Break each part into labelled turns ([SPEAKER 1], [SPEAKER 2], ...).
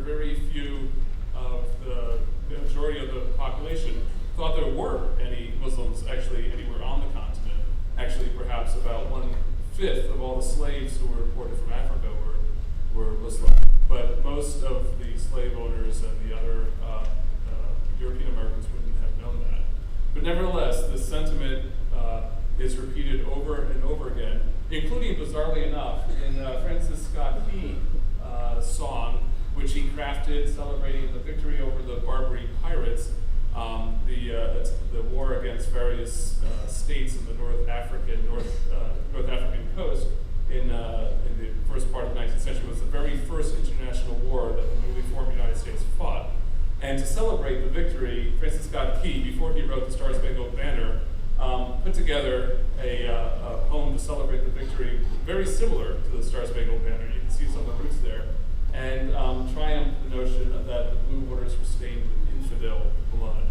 [SPEAKER 1] very few of the majority of the population thought there were any Muslims actually anywhere on the continent. Actually, perhaps about 1/5 of all the slaves who were imported from Africa were Muslim. But most of the slave owners and the other European Americans wouldn't have known that. But nevertheless, this sentiment is repeated over and over again, including, bizarrely enough, in Francis Scott Key's song, which he crafted celebrating the victory over the Barbary pirates, the war against various states in the North African coast in the first part of the 19th century. Was the very first international war that the newly formed United States fought. And to celebrate the victory, Francis Scott Key, before he wrote the Star-Spangled Banner, put together a poem to celebrate the victory very similar to the Star-Spangled Banner. You can see some of the roots there. And triumphed the notion that the blue waters were stained with infidel blood.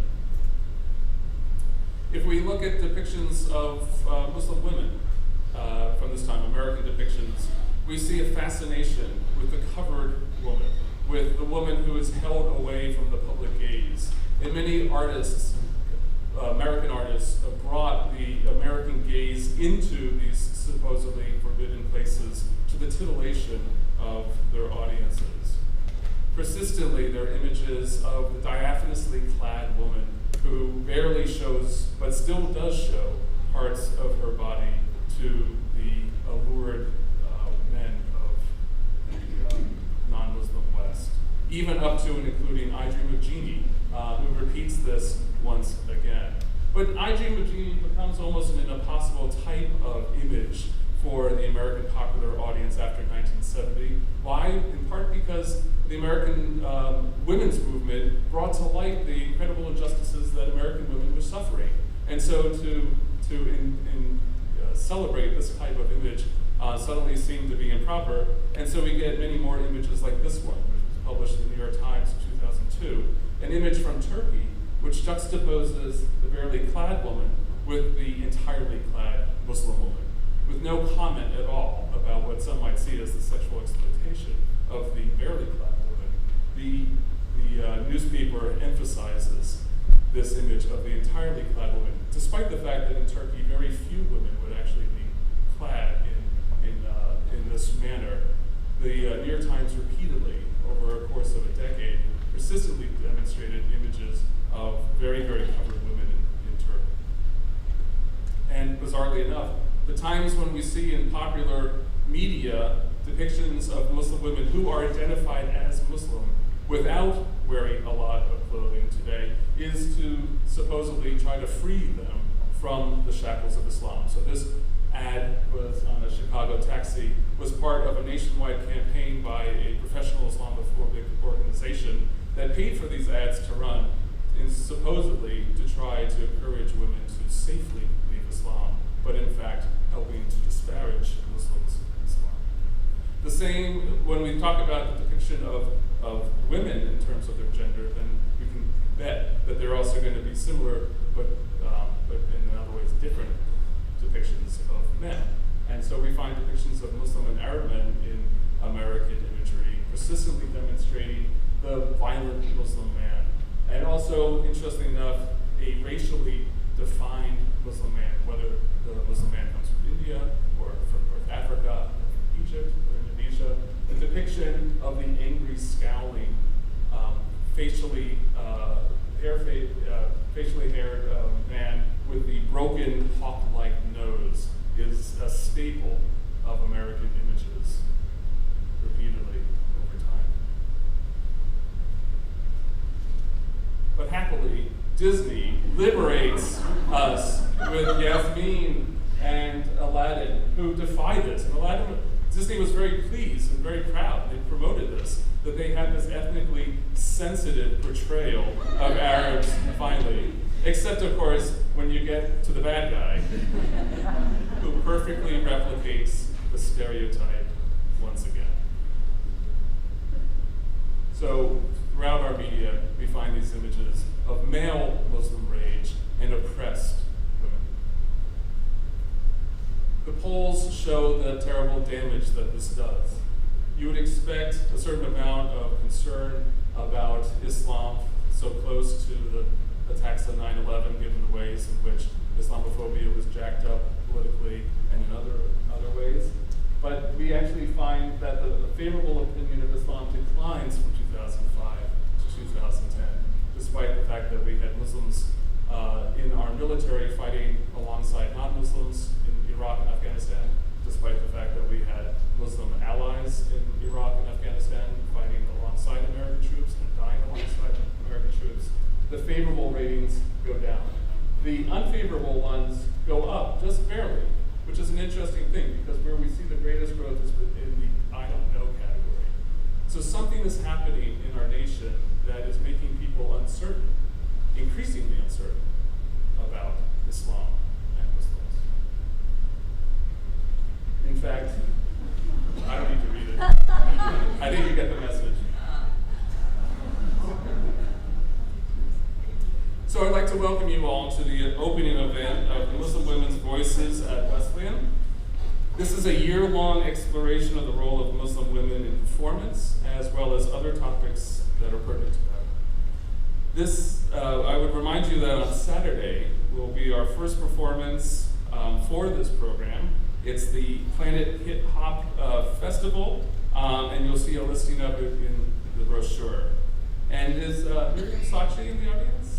[SPEAKER 1] If we look at depictions of Muslim women from this time, American depictions, we see a fascination with the covered woman, with the woman who is held away from the public gaze. And many artists, American artists, brought the American gaze into these supposedly forbidden places to the titillation of their audiences. Persistently, there are images of the diaphanously clad woman who barely shows, but still does show, parts of her body to the allured men of the non-Muslim West. Even up to and including I Dream of Jeannie, who repeats this once again. But I Dream of Jeannie becomes almost an impossible type of image for the American popular audience after 1970. Why? In part because the American women's movement brought to light the incredible injustices that American women were suffering. And so to celebrate this type of image suddenly seemed to be improper. And so we get many more images like this one, which was published in the New York Times in 2002, an image from Turkey, which juxtaposes the barely clad woman with the entirely clad Muslim woman, with no comment at all about what some might see as the sexual exploitation of the barely clad woman. The newspaper emphasizes this image of the entirely clad woman, despite the fact that in Turkey very few women would actually be clad in this manner. The New York Times repeatedly, over a course of a decade, persistently demonstrated images of very, very covered women in Turkey. And bizarrely enough, the times when we see in popular media depictions of Muslim women who are identified as Muslim without wearing a lot of clothing today is to supposedly try to free them from the shackles of Islam. So this ad was on a Chicago taxi, was part of a nationwide campaign by a professional Islamophobic organization that paid for these ads to run, and supposedly to try to encourage women to safely leave Islam, but in fact helping to disparage Muslims in Islam. The same, when we talk about the depiction of women in terms of their gender, then we can bet that they're also going to be similar, but in other ways different depictions of men. And so we find depictions of Muslim and Arab men in American imagery, persistently demonstrating the violent Muslim man. And also, interestingly enough, a racially defined Muslim man, whether the Muslim man comes from India or from North Africa, or from Egypt or Indonesia. The depiction of the angry, scowling, facially haired man with the broken hawk-like nose is a staple of American images repeatedly over time. But happily, Disney liberates us with Yasmin and Aladdin, who defy this. And Disney was very pleased and very proud. They promoted this, that they had this ethnically sensitive portrayal of Arabs finally. Except, of course, when you get to the bad guy, who perfectly replicates the stereotype once again. So, throughout our media, we find these images of male Muslim rage and oppressed women. The polls show the terrible damage that this does. you would expect a certain amount of concern about Islam so close to the attacks on 9/11, given the ways in which Islamophobia was jacked up politically and in other ways. But we actually find that the favorable opinion of Islam declines from 2005 to 2010, despite the fact that we had Muslims in our military fighting alongside non-Muslims in Iraq and Afghanistan, despite the fact that we had Muslim allies in Iraq and Afghanistan fighting alongside American troops and dying alongside American troops. The favorable ratings go down. The unfavorable ones go up, just barely, which is an interesting thing, because where we see the greatest growth is in the I don't know category. So something is happening in our nation that is making people uncertain, increasingly uncertain, about Islam and Muslims. In fact, I don't need to read it. I think you get the message. So I'd like to welcome you all to the opening event of the Muslim Women's Voices at Wesleyan. This is a year-long exploration of the role of Muslim women in performance, as well as other topics that are pertinent to that. I would remind you that on Saturday will be our first performance for this program. It's the Planet Hip Hop Festival, and you'll see a listing of it in the brochure. And is Miriam Sachi in the audience?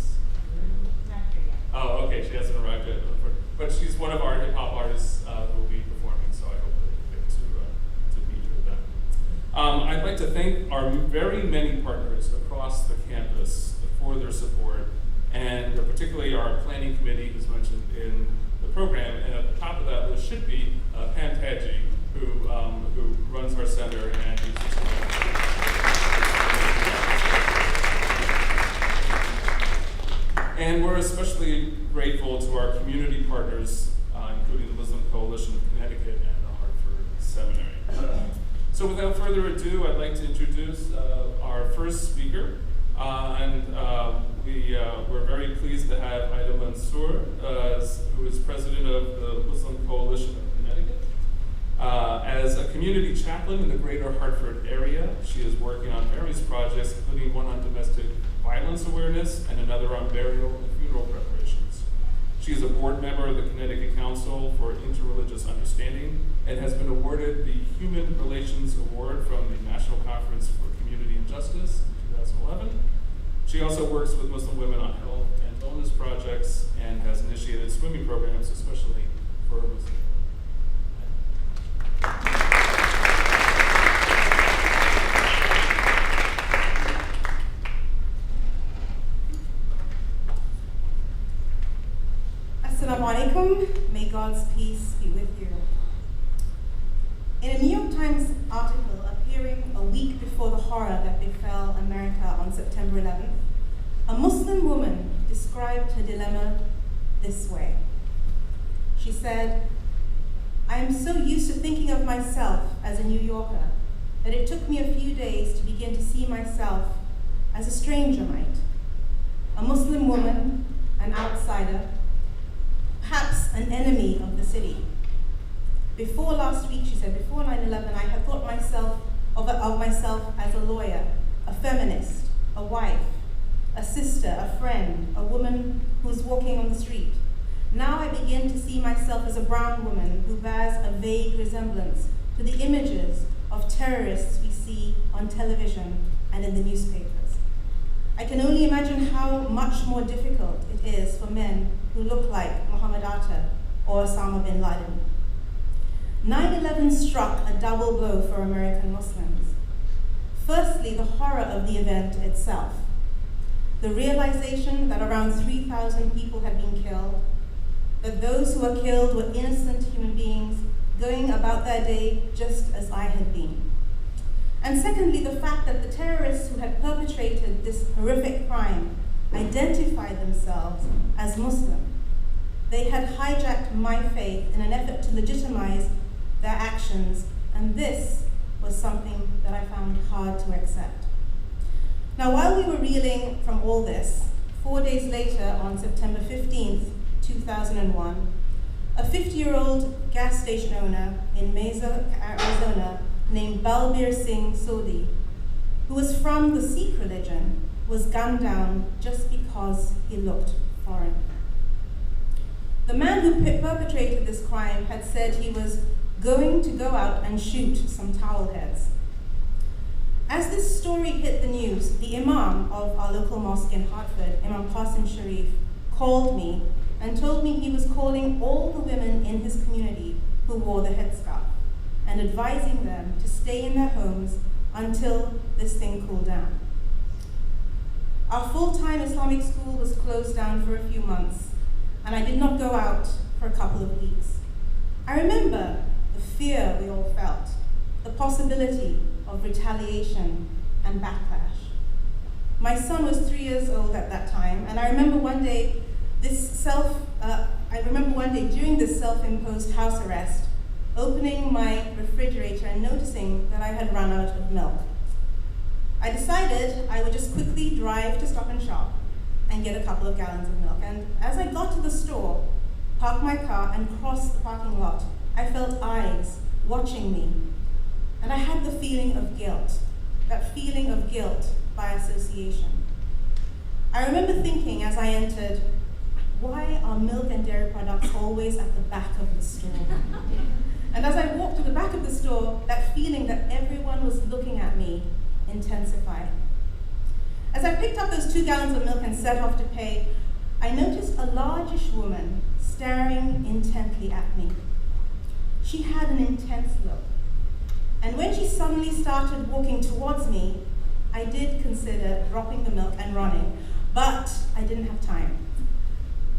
[SPEAKER 1] Oh, okay, she hasn't arrived yet. But she's one of our hip hop artists who will be performing, so I hope that you get to meet her then. I'd like to thank our very many partners across the campus for their support, and particularly our planning committee, who's mentioned in the program. And at the top of that list should be Pam Tadji, who runs our center and who's just And we're especially grateful to our community partners, including the Muslim Coalition of Connecticut and the Hartford Seminary. So without further ado, I'd like to introduce our first speaker. We're very pleased to have Aida Mansoor, who is president of the Muslim Coalition of Connecticut. As a community chaplain in the greater Hartford area, she is working on various projects, including one on domestic violence awareness and another on burial and funeral preparations. She is a board member of the Connecticut Council for Interreligious Understanding and has been awarded the Human Relations Award from the National Conference for Community and Justice in 2011. She also works with Muslim women on health and wellness projects and has initiated swimming programs, especially for Muslim women.
[SPEAKER 2] Assalamu alaikum. May God's peace be with you. In a New York Times article appearing a week before the horror that befell America on September 11th, a Muslim woman described her dilemma this way. She said, "I am so used to thinking of myself as a New Yorker that it took me a few days to begin to see myself as a stranger might. A Muslim woman, an outsider, perhaps an enemy of the city. Before last week," she said, "before 9/11, I had thought of myself as a lawyer, a feminist, a wife, a sister, a friend, a woman who was walking on the street. Now I begin to see myself as a brown woman who bears a vague resemblance to the images of terrorists we see on television and in the newspapers. I can only imagine how much more difficult it is for men who look like Muhammad Atta or Osama bin Laden." 9/11 struck a double blow for American Muslims. Firstly, the horror of the event itself. The realization that around 3,000 people had been killed, that those who were killed were innocent human beings going about their day just as I had been. And secondly, the fact that the terrorists who had perpetrated this horrific crime identified themselves as Muslim. They had hijacked my faith in an effort to legitimize their actions, and this was something that I found hard to accept. Now, while we were reeling from all this, 4 days later, on September 15th, 2001, a 50-year-old gas station owner in Mesa, Arizona, named Balbir Singh Sodhi, who was from the Sikh religion, was gunned down just because he looked foreign. The man who perpetrated this crime had said he was going to go out and shoot some towel heads. As this story hit the news, the imam of our local mosque in Hartford, Imam Qasim Sharif, called me and told me he was calling all the women in his community who wore the headscarf and advising them to stay in their homes until this thing cooled down. Our full-time Islamic school was closed down for a few months, and I did not go out for a couple of weeks. I remember the fear we all felt, the possibility of retaliation and backlash. My son was 3 years old at that time, and I remember one day during this self-imposed house arrest, opening my refrigerator and noticing that I had run out of milk. I decided I would just quickly drive to Stop and Shop and get a couple of gallons of milk. And as I got to the store, parked my car and crossed the parking lot, I felt eyes watching me. And I had the feeling of guilt, that feeling of guilt by association. I remember thinking as I entered, why are milk and dairy products always at the back of the store? And as I walked to the back of the store, that feeling that everyone was looking at me intensified. As I picked up those 2 gallons of milk and set off to pay, I noticed a largish woman staring intently at me. She had an intense look. And when she suddenly started walking towards me, I did consider dropping the milk and running, but I didn't have time.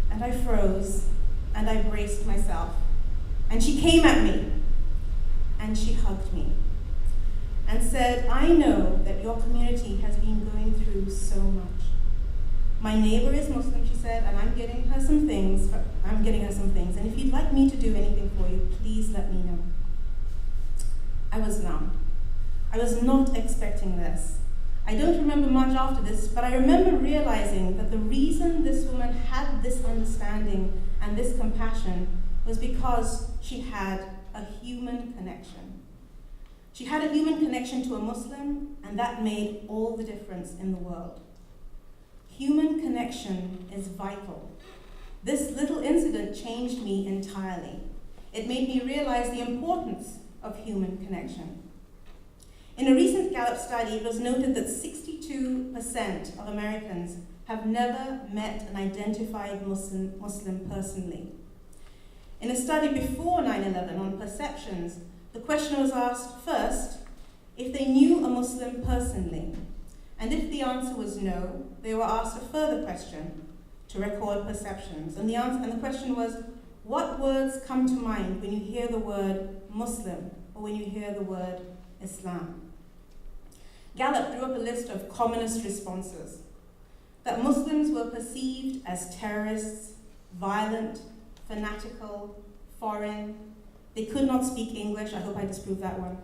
[SPEAKER 2] And I froze, and I braced myself. And she came at me, and she hugged me, and said, I know that your community has been going through so much. My neighbor is Muslim, she said, and I'm getting her some things, and if you'd like me to do anything for you, please let me know. I was numb. I was not expecting this. I don't remember much after this, but I remember realizing that the reason this woman had this understanding and this compassion was because she had a human connection. She had a human connection to a Muslim, and that made all the difference in the world. Human connection is vital. This little incident changed me entirely. It made me realize the importance of human connection. In a recent Gallup study, it was noted that 62% of Americans have never met an identified Muslim personally. In a study before 9/11 on perceptions, the question was asked first if they knew a Muslim personally, and if the answer was no, they were asked a further question to record perceptions, and the question was, what words come to mind when you hear the word Muslim or when you hear the word Islam? Gallup drew up a list of commonest responses: that Muslims were perceived as terrorists, violent, fanatical, foreign. They could not speak English. I hope I disproved that one.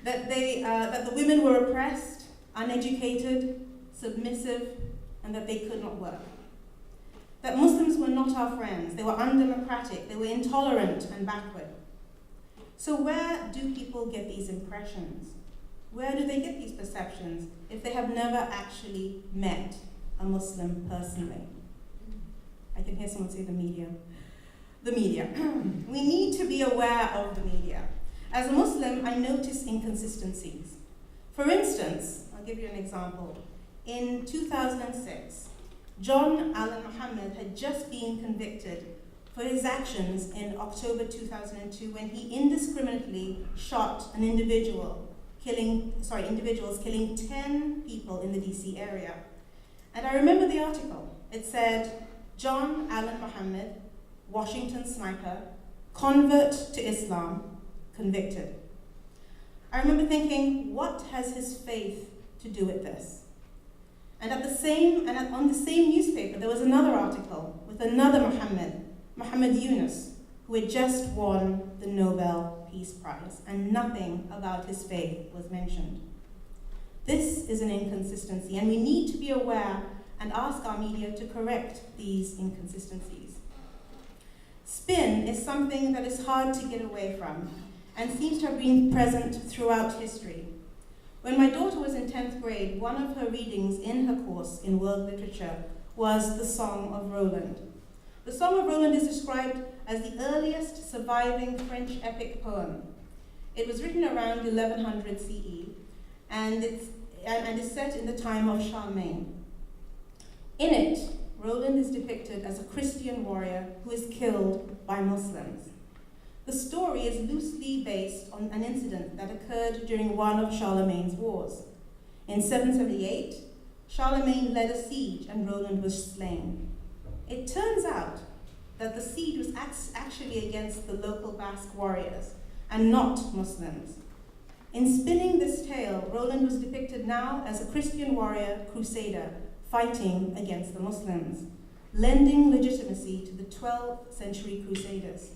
[SPEAKER 2] That the women were oppressed, uneducated, submissive, and that they could not work. That Muslims were not our friends. They were undemocratic. They were intolerant and backward. So where do people get these impressions? Where do they get these perceptions if they have never actually met a Muslim personally? I can hear someone say the media. The media. We need to be aware of the media. As a Muslim, I notice inconsistencies. For instance, I'll give you an example. In 2006, John Allen Muhammad had just been convicted for his actions in October 2002 when he indiscriminately shot an individuals killing 10 people in the DC area. And I remember the article. It said, John Allen Muhammad, Washington sniper, convert to Islam, convicted. I remember thinking, what has his faith to do with this? And on the same newspaper, there was another article with another Muhammad Yunus, who had just won the Nobel Peace Prize, and nothing about his faith was mentioned. This is an inconsistency, and we need to be aware and ask our media to correct these inconsistencies. Spin is something that is hard to get away from, and seems to have been present throughout history. When my daughter was in 10th grade, one of her readings in her course in world literature was the Song of Roland. The Song of Roland is described as the earliest surviving French epic poem. It was written around 1100 CE, and is set in the time of Charlemagne. In it, Roland is depicted as a Christian warrior who is killed by Muslims. The story is loosely based on an incident that occurred during one of Charlemagne's wars. In 778, Charlemagne led a siege and Roland was slain. It turns out that the siege was actually against the local Basque warriors and not Muslims. In spinning this tale, Roland was depicted now as a Christian warrior crusader fighting against the Muslims, lending legitimacy to the 12th century crusaders.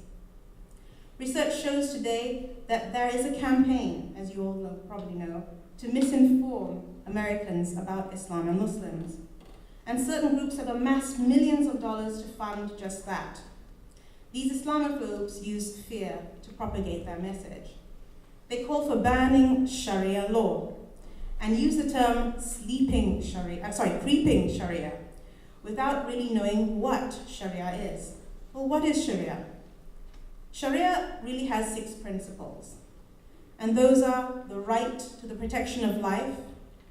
[SPEAKER 2] Research shows today that there is a campaign, as you all probably know, to misinform Americans about Islam and Muslims. And certain groups have amassed millions of dollars to fund just that. These Islamophobes use fear to propagate their message. They call for banning Sharia law and use the term creeping Sharia, without really knowing what Sharia is. Well, what is Sharia? Sharia really has 6 principles, and those are the right to the protection of life,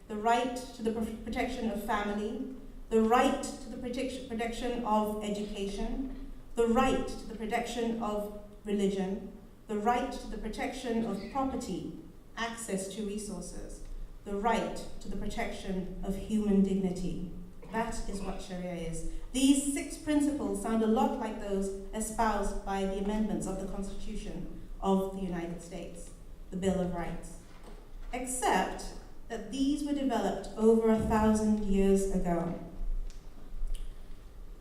[SPEAKER 2] the right to the protection of family, the right to the protection of education, the right to the protection of religion, the right to the protection of property, access to resources, the right to the protection of human dignity. That is what Sharia is. These 6 principles sound a lot like those espoused by the amendments of the Constitution of the United States, the Bill of Rights, except that these were developed over 1,000 years ago.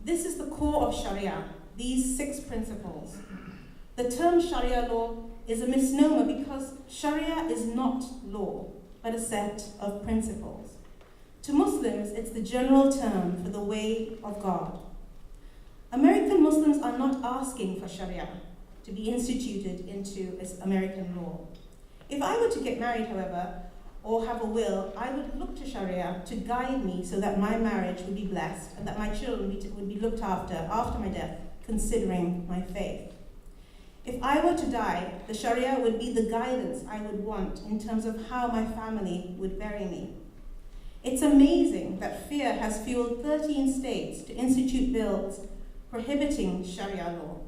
[SPEAKER 2] This is the core of Sharia, these 6 principles. The term Sharia law is a misnomer because Sharia is not law, but a set of principles. To Muslims, it's the general term for the way of God. American Muslims are not asking for Sharia to be instituted into American law. If I were to get married, however, or have a will, I would look to Sharia to guide me so that my marriage would be blessed and that my children would be looked after my death, considering my faith. If I were to die, the Sharia would be the guidance I would want in terms of how my family would bury me. It's amazing that fear has fueled 13 states to institute bills prohibiting Sharia law.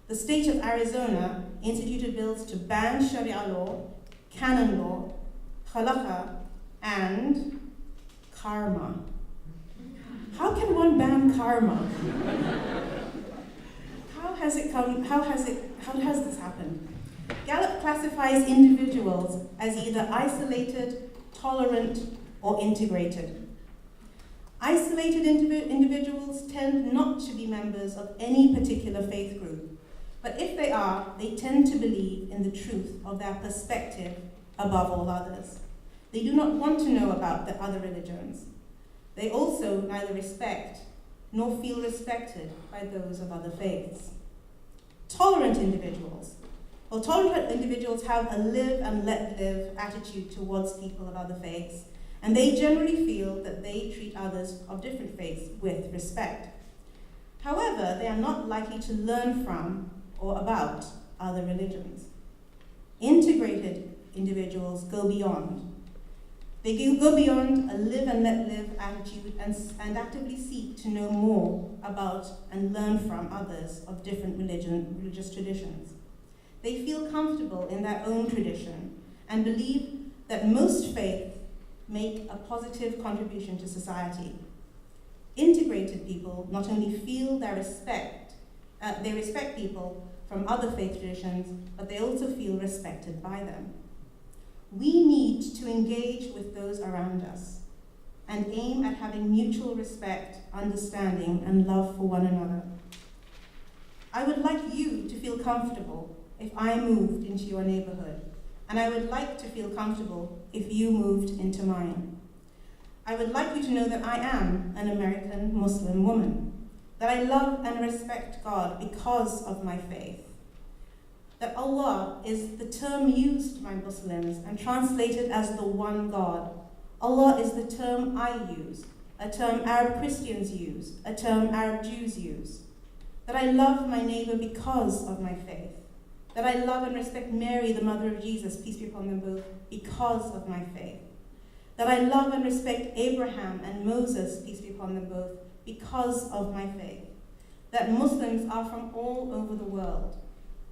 [SPEAKER 2] The state of Arizona instituted bills to ban Sharia law, canon law, halakha, and karma. How can one ban karma? How has this happened? Gallup classifies individuals as either isolated, tolerant, or integrated. Isolated individuals tend not to be members of any particular faith group, but if they are, they tend to believe in the truth of their perspective above all others. They do not want to know about the other religions. They also neither respect nor feel respected by those of other faiths. Tolerant individuals. Well, tolerant individuals have a live and let live attitude towards people of other faiths, and they generally feel that they treat others of different faiths with respect. However, they are not likely to learn from or about other religions. Integrated individuals go beyond. They go beyond a live and let live attitude and actively seek to know more about and learn from others of different religious traditions. They feel comfortable in their own tradition and believe that most faiths make a positive contribution to society. Integrated people not only feel they respect people from other faith traditions, but they also feel respected by them. We need to engage with those around us and aim at having mutual respect, understanding, and love for one another. I would like you to feel comfortable if I moved into your neighborhood, and I would like to feel comfortable if you moved into mine. I would like you to know that I am an American Muslim woman, that I love and respect God because of my faith. that Allah is the term used by Muslims and translated as the one God. Allah is the term I use, a term Arab Christians use, a term Arab Jews use. That I love my neighbor because of my faith. That I love and respect Mary, the mother of Jesus, peace be upon them both, because of my faith. That I love and respect Abraham and Moses, peace be upon them both, because of my faith. That Muslims are from all over the world.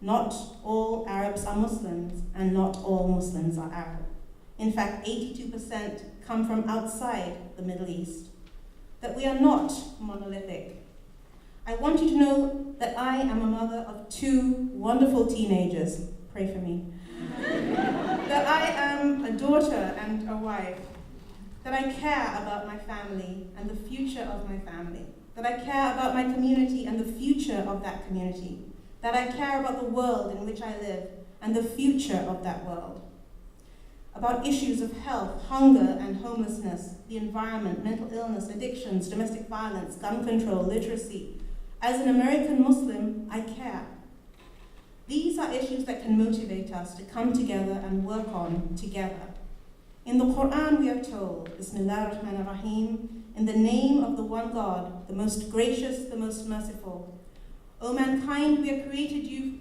[SPEAKER 2] Not all Arabs are Muslims, and not all Muslims are Arab. In fact, 82% come from outside the Middle East. That we are not monolithic. I want you to know that I am a mother of 2 wonderful teenagers. Pray for me. That I am a daughter and a wife. That I care about my family and the future of my family. That I care about my community and the future of that community. That I care about the world in which I live and the future of that world. About issues of health, hunger and homelessness, the environment, mental illness, addictions, domestic violence, gun control, literacy. As an American Muslim, I care. These are issues that can motivate us to come together and work on together. In the Quran we are told, Bismillah ar-Rahman ar-Rahim, in the name of the one God, the most gracious, the most merciful. O mankind, we created you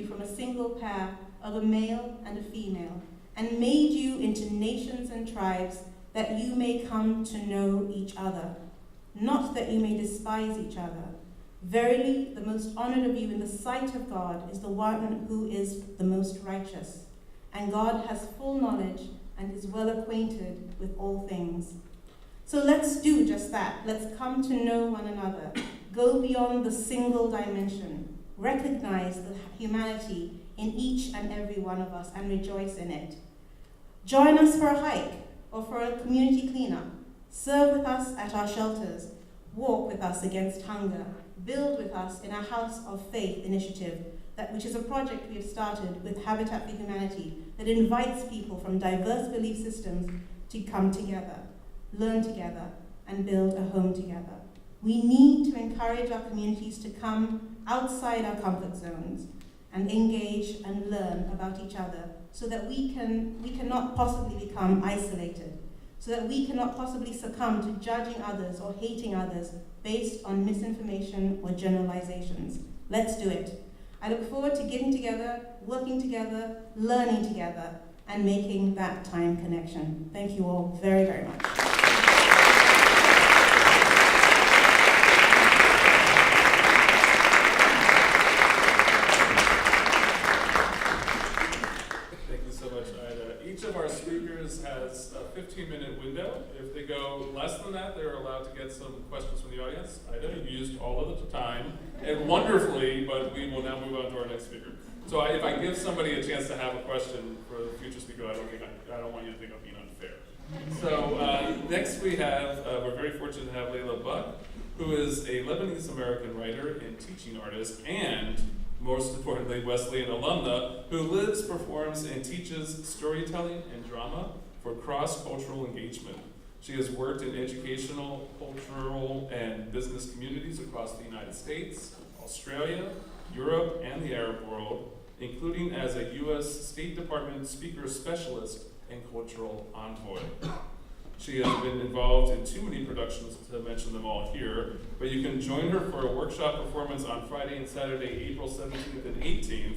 [SPEAKER 2] from a single pair of a male and a female, and made you into nations and tribes that you may come to know each other, not that you may despise each other. Verily, the most honored of you in the sight of God is the one who is the most righteous, and God has full knowledge and is well acquainted with all things. So let's do just that. Let's come to know one another, go beyond the single dimension, recognize the humanity in each and every one of us and rejoice in it. Join us for a hike or for a community cleanup. Serve with us at our shelters. Walk with us against hunger. Build with us in our House of Faith initiative, which is a project we have started with Habitat for Humanity that invites people from diverse belief systems to come together, learn together, and build a home together. We need to encourage our communities to come outside our comfort zones and engage and learn about each other so that we cannot possibly become isolated, so that we cannot possibly succumb to judging others or hating others based on misinformation or generalizations. Let's do it. I look forward to getting together, working together, learning together, and making that time connection. Thank you all very, very much.
[SPEAKER 1] Each of our speakers has a 15-minute window. If they go less than that, they're allowed to get some questions from the audience. Ida, you used all of the time, and wonderfully, but we will now move on to our next speaker. So if I give somebody a chance to have a question for the future speaker, I don't want you to think I'm being unfair. So next we have, we're very fortunate to have Leila Buck, who is a Lebanese American writer and teaching artist, and most importantly, Wesleyan alumna, who lives, performs, and teaches storytelling and drama for cross-cultural engagement. She has worked in educational, cultural, and business communities across the United States, Australia, Europe, and the Arab world, including as a U.S. State Department speaker specialist and cultural envoy. She has been involved in too many productions to mention them all here, but you can join her for a workshop performance on Friday and Saturday, April 17th and 18th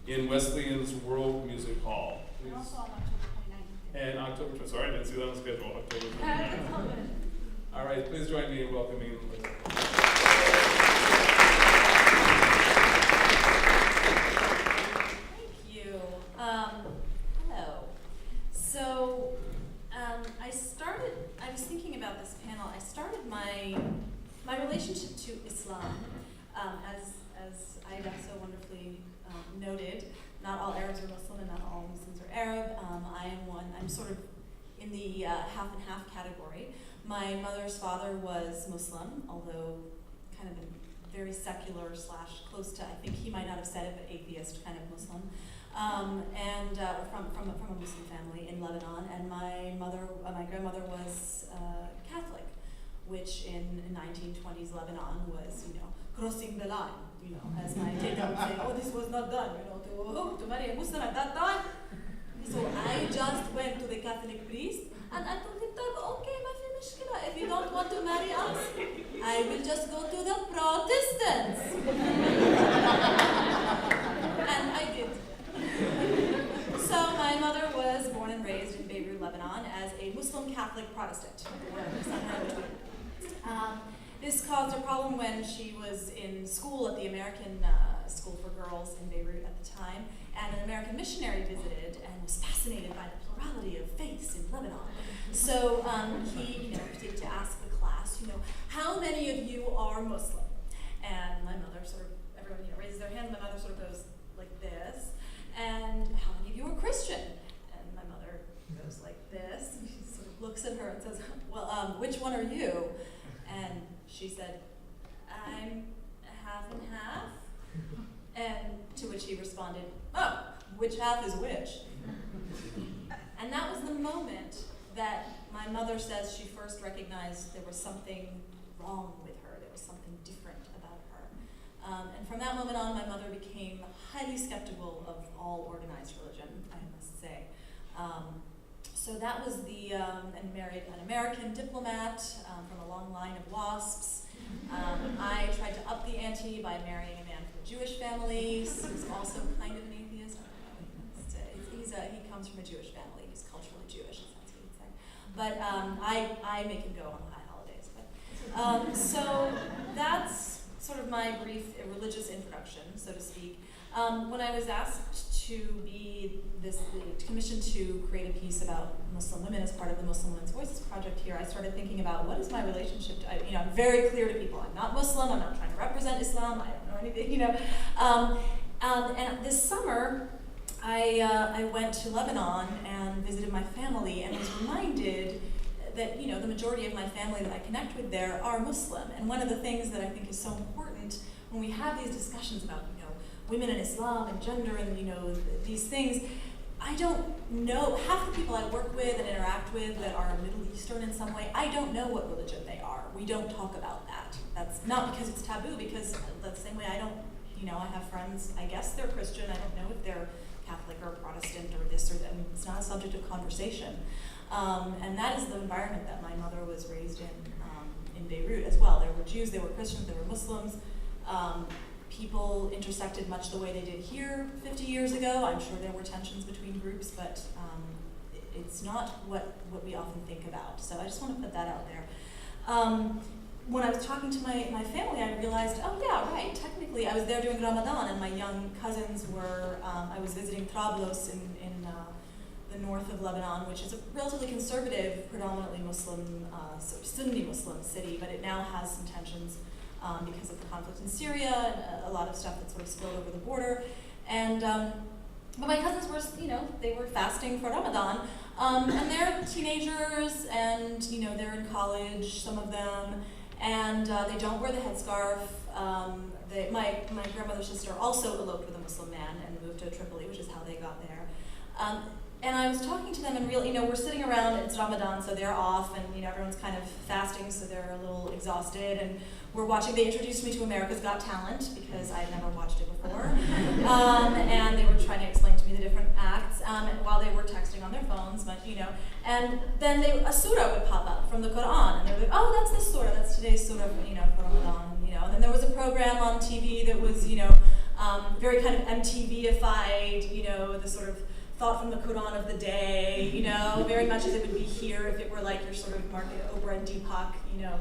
[SPEAKER 1] in Wesleyan's World Music Hall.
[SPEAKER 3] And also on October 29th.
[SPEAKER 1] And October 29th, sorry, I didn't see that on the schedule, October 29th. All right, please join me in welcoming Leila.
[SPEAKER 3] Thank you. Hello. So, I was thinking about this panel. I started my relationship to Islam, as Aida so wonderfully noted. Not all Arabs are Muslim and not all Muslims are Arab. I am one. I'm sort of in the half and half category. My mother's father was Muslim, although kind of a very secular / close to, I think he might not have said it, but atheist kind of Muslim. And from a Muslim family in Lebanon, and my grandmother was Catholic, which in 1920s Lebanon was, crossing the line. as my tita would say, oh, this was not done, to marry a Muslim at that time. So I just went to the Catholic priest and I told him, okay, ma fi mishkila, if you don't want to marry us, I will just go to the Protestants. And I did. So my mother was born and raised in Beirut, Lebanon, as a Muslim Catholic Protestant. This caused a problem when she was in school at the American School for Girls in Beirut at the time, and an American missionary visited and was fascinated by the plurality of faiths in Lebanon. So he proceeded to ask the class, how many of you are Muslim? And my mother everyone raises their hand, my mother sort of goes like this, and how many of you are Christian? And my mother goes like this, and she sort of looks at her and says, well, which one are you? And she said, I'm half and half. And to which he responded, oh, which half is which? And that was the moment that my mother says she first recognized there was something wrong with her. There was something different about her. And from that moment on, my mother became highly skeptical of all organized religion, I must say. So that was and married an American diplomat from a long line of WASPs. I tried to up the ante by marrying a man from a Jewish family. He's also kind of an atheist. He comes from a Jewish family. He's culturally Jewish, that's what he'd say. But I make him go on the high holidays. But so that's sort of my brief religious introduction, so to speak. When I was asked to be commissioned to create a piece about Muslim women as part of the Muslim Women's Voices project here, I started thinking about what is my relationship to, I'm very clear to people, I'm not Muslim, I'm not trying to represent Islam, I don't know anything, and this summer, I went to Lebanon and visited my family and was reminded that, the majority of my family that I connect with there are Muslim. And one of the things that I think is so important when we have these discussions about, women in Islam and gender and, these things, I don't know, half the people I work with and interact with that are Middle Eastern in some way, I don't know what religion they are. We don't talk about that. That's not because it's taboo, because the same way I don't, I have friends, I guess they're Christian, I don't know if they're Catholic or Protestant or this or that, it's not a subject of conversation. And that is the environment that my mother was raised in Beirut as well. There were Jews, there were Christians, there were Muslims. People intersected much the way they did here 50 years ago. I'm sure there were tensions between groups, but it's not what we often think about. So I just want to put that out there. When I was talking to my family, I realized, oh yeah, right, technically I was there during Ramadan and my young cousins were, I was visiting Trablos in the north of Lebanon, which is a relatively conservative, predominantly Muslim, sort of Sunni Muslim city, but it now has some tensions because of the conflict in Syria and a lot of stuff that sort of spilled over the border. And but my cousins were, they were fasting for Ramadan, and they're teenagers, and they're in college, some of them, and they don't wear the headscarf. My grandmother's sister also eloped with a Muslim man and moved to Tripoli, which is how they got there. And I was talking to them and we're sitting around, it's Ramadan, so they're off, and everyone's kind of fasting, so they're a little exhausted, and we're watching, they introduced me to America's Got Talent, because I had never watched it before, and they were trying to explain to me the different acts, while they were texting on their phones, but and then a surah would pop up from the Quran, and they were like, oh, that's this surah, that's today's surah, for Ramadan, and then there was a program on TV that was, very kind of MTV-ified, the sort of thought from the Quran of the day, very much as it would be here if it were like your sort of market Oprah and Deepak,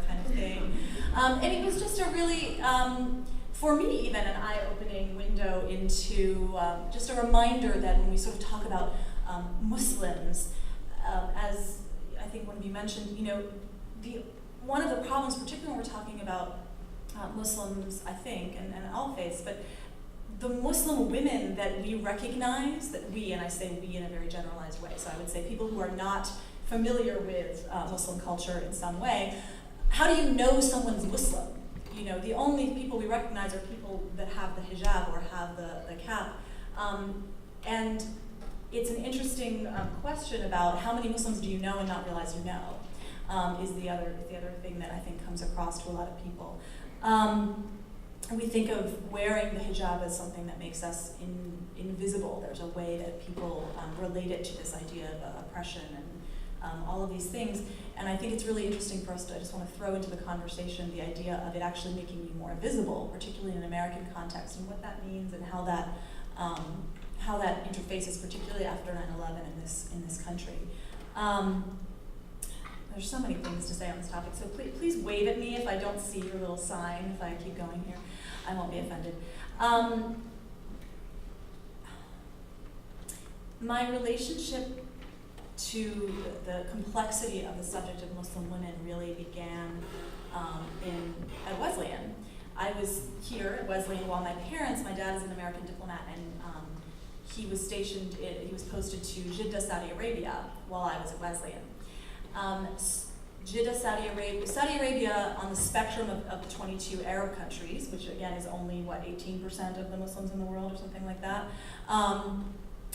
[SPEAKER 3] kind of thing. And it was just a really, for me even, an eye-opening window into just a reminder that when we sort of talk about Muslims, as I think one of you mentioned, one of the problems, particularly when we're talking about Muslims, I think, and all faiths, but the Muslim women that we recognize, and I say we in a very generalized way, so I would say people who are not familiar with Muslim culture in some way, how do you know someone's Muslim? The only people we recognize are people that have the hijab or have the cap. And it's an interesting question about how many Muslims do you know and not realize you know, is the other thing that I think comes across to a lot of people. we think of wearing the hijab as something that makes us invisible. There's a way that people relate it to this idea of oppression and all of these things. And I think it's really interesting for us to, I just want to throw into the conversation the idea of it actually making you more visible, particularly in an American context, and what that means and how that interfaces, particularly after 9/11 in this country. There's so many things to say on this topic, so please wave at me if I don't see your little sign, if I keep going here. I won't be offended. My relationship to the complexity of the subject of Muslim women really began at Wesleyan. I was here at Wesleyan while my dad is an American diplomat, and he was posted to Jeddah, Saudi Arabia, while I was at Wesleyan. Jeddah, Saudi Arabia, on the spectrum of the 22 Arab countries, which again is only, 18% of the Muslims in the world or something like that.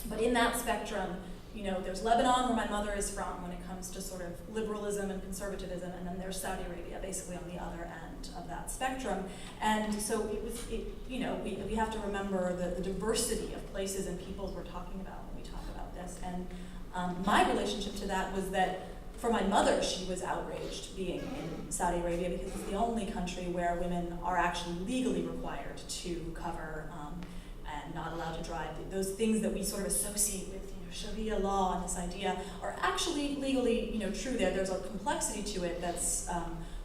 [SPEAKER 3] But in that spectrum, there's Lebanon, where my mother is from, when it comes to sort of liberalism and conservatism, and then there's Saudi Arabia, basically on the other end of that spectrum. And so we have to remember the diversity of places and peoples we're talking about when we talk about this. And my relationship to that was that for my mother, she was outraged being in Saudi Arabia because it's the only country where women are actually legally required to cover and not allowed to drive. Those things that we sort of associate with Sharia law and this idea are actually legally true there. There's a complexity to it that's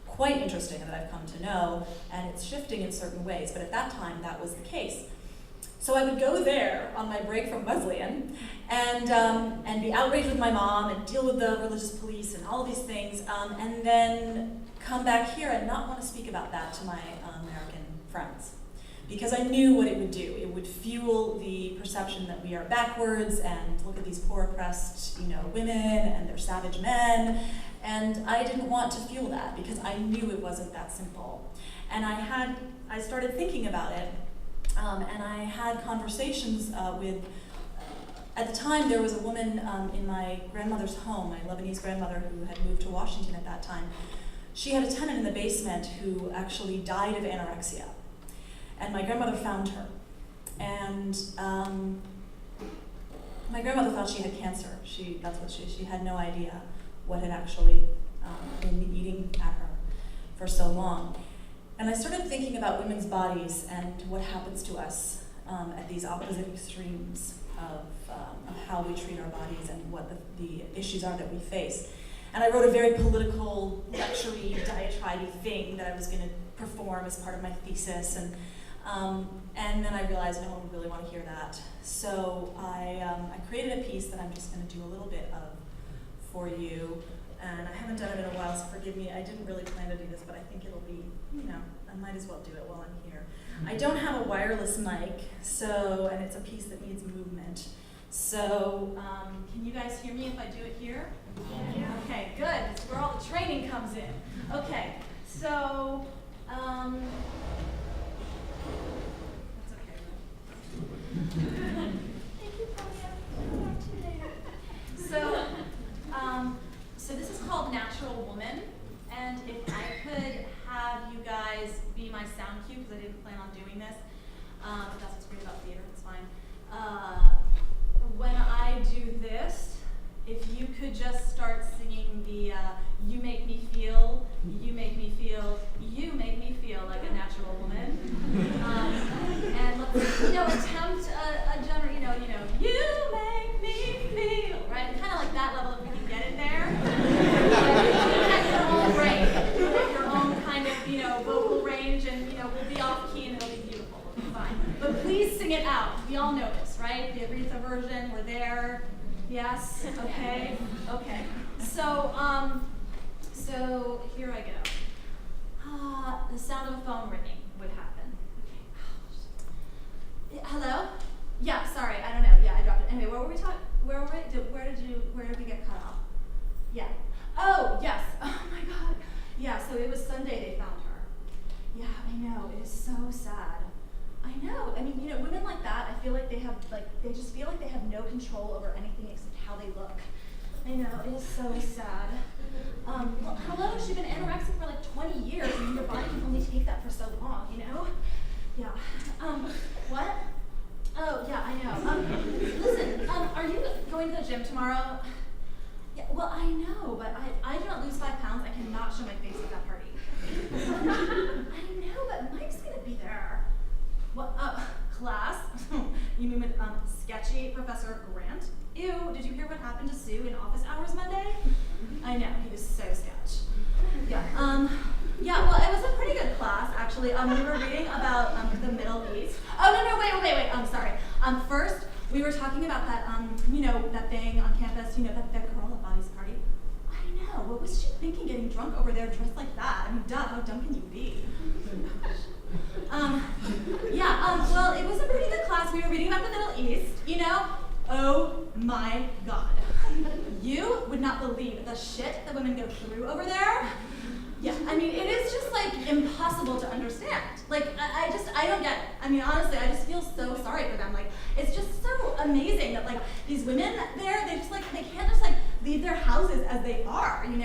[SPEAKER 3] quite interesting that I've come to know, and it's shifting in certain ways, but at that time that was the case. So I would go there on my break from Wesleyan and be outraged with my mom and deal with the religious police and all of these things, and then come back here and not want to speak about that to my American friends. Because I knew what it would do. It would fuel the perception that we are backwards and look at these poor oppressed, women and their savage men. And I didn't want to fuel that because I knew it wasn't that simple. And I started thinking about it, and I had conversations with, at the time there was a woman in my grandmother's home, my Lebanese grandmother who had moved to Washington at that time. She had a tenant in the basement who actually died of anorexia. And my grandmother found her. And my grandmother thought she had cancer. She had no idea what had actually been eating at her for so long. And I started thinking about women's bodies and what happens to us at these opposite extremes of how we treat our bodies and what the issues are that we face. And I wrote a very political, lecture-y, diatribe-y thing that I was going to perform as part of my thesis. And then I realized no one would really want to hear that. So I created a piece that I'm just going to do a little bit of for you. And I haven't done it in a while, so forgive me. I didn't really plan to do this, but I think it'll be, I might as well do it while I'm here. I don't have a wireless mic, and it's a piece that needs movement. So can you guys hear me if I do it here? Yeah. Okay, good. That's where all the training comes in. Okay, so, that's okay, right? Thank you, Claudia. So this is called Natural Woman, and if I could have you guys be my sound cue, because I didn't plan on doing this, but that's what's great about theater, it's fine. When I do this, if you could just start singing the you make me feel, you make me feel, you make me feel like a natural woman. And let's, attempt a general, you make me feel, right? Kind of like that level if we can get it there. At your own range, at your own kind of, vocal range, and, we'll be off key and it'll be beautiful, it'll be fine. But please sing it out. We all know this, right? The Aretha version, we're there. Yes, okay, okay. So here I go. The sound of a phone ringing would happen. Okay. Hello? Yeah, sorry, I don't know. Yeah, I dropped it. Anyway, where were we talking? Where did we get cut off? Yeah. Oh, yes. Oh my God. Yeah, so it was Sunday they found her. Yeah, I know. It is so sad. I know. I mean, women like that, I feel like they just feel like they have no control over anything except how they look. I know. It is so sad. Well, hello, she's been anorexic for like 20 years, and your body can only take that for so long,
[SPEAKER 4] Yeah. What? Oh, yeah, I know. Listen, are you going to the gym tomorrow? Yeah, well, I know, but I do not lose 5 pounds. I cannot show my face at that party. I know, but Mike's gonna be there. What, class? You mean with, sketchy Professor Grant? Ew, did you hear what happened to Sue in office hours Monday? I know, he was so sketch. Yeah, well, it was a pretty good class, actually. We were reading about the Middle East. Oh, no, wait, sorry. First, we were talking about that, that thing on campus, that girl at Bobby's party. I know, what was she thinking getting drunk over there dressed like that? I mean, duh, how dumb can you be? Well, it was a pretty good class. We were reading about the Middle East, Oh my God. You would not believe the shit that women go through over there. Yeah, I mean, it is just, impossible to understand. I don't get it. I mean, honestly, I just feel so sorry for them. It's just so amazing that, these women there, they just, they can't just, leave their houses as they are, It's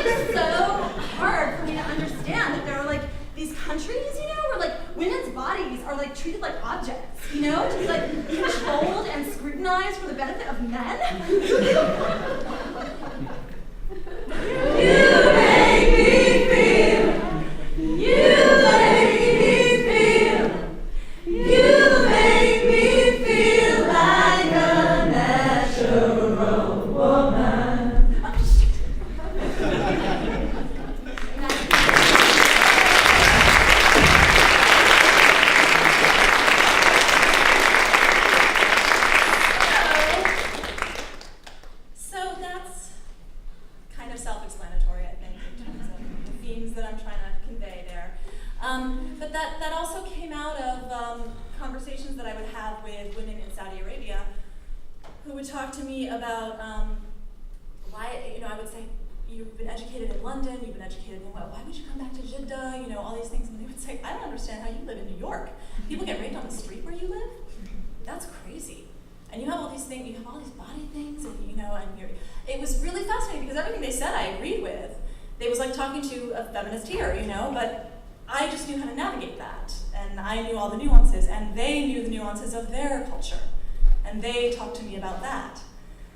[SPEAKER 4] just, so hard for me to understand that there are, these countries, where, women's bodies are, treated like objects, to be, controlled and scrutinized for the benefit of men. You make me feel. You make me feel. You make me feel like a natural woman.
[SPEAKER 3] So that's kind of self-explanatory, I think, in terms of the themes that I'm trying to convey there. But that also came out of conversations that I would have with women in Saudi Arabia who would talk to me about why, I would say, you've been educated in London, you've been educated in why would you come back to Jeddah, all these things, and they would say, I don't understand how you live in New York. People get raped on the street where you live? That's crazy. And you have all these things, you have all these body things, and it was really fascinating because everything they said I agreed with. It was like talking to a feminist here, but I just knew how to navigate that. And I knew all the nuances, and they knew the nuances of their culture. And they talked to me about that.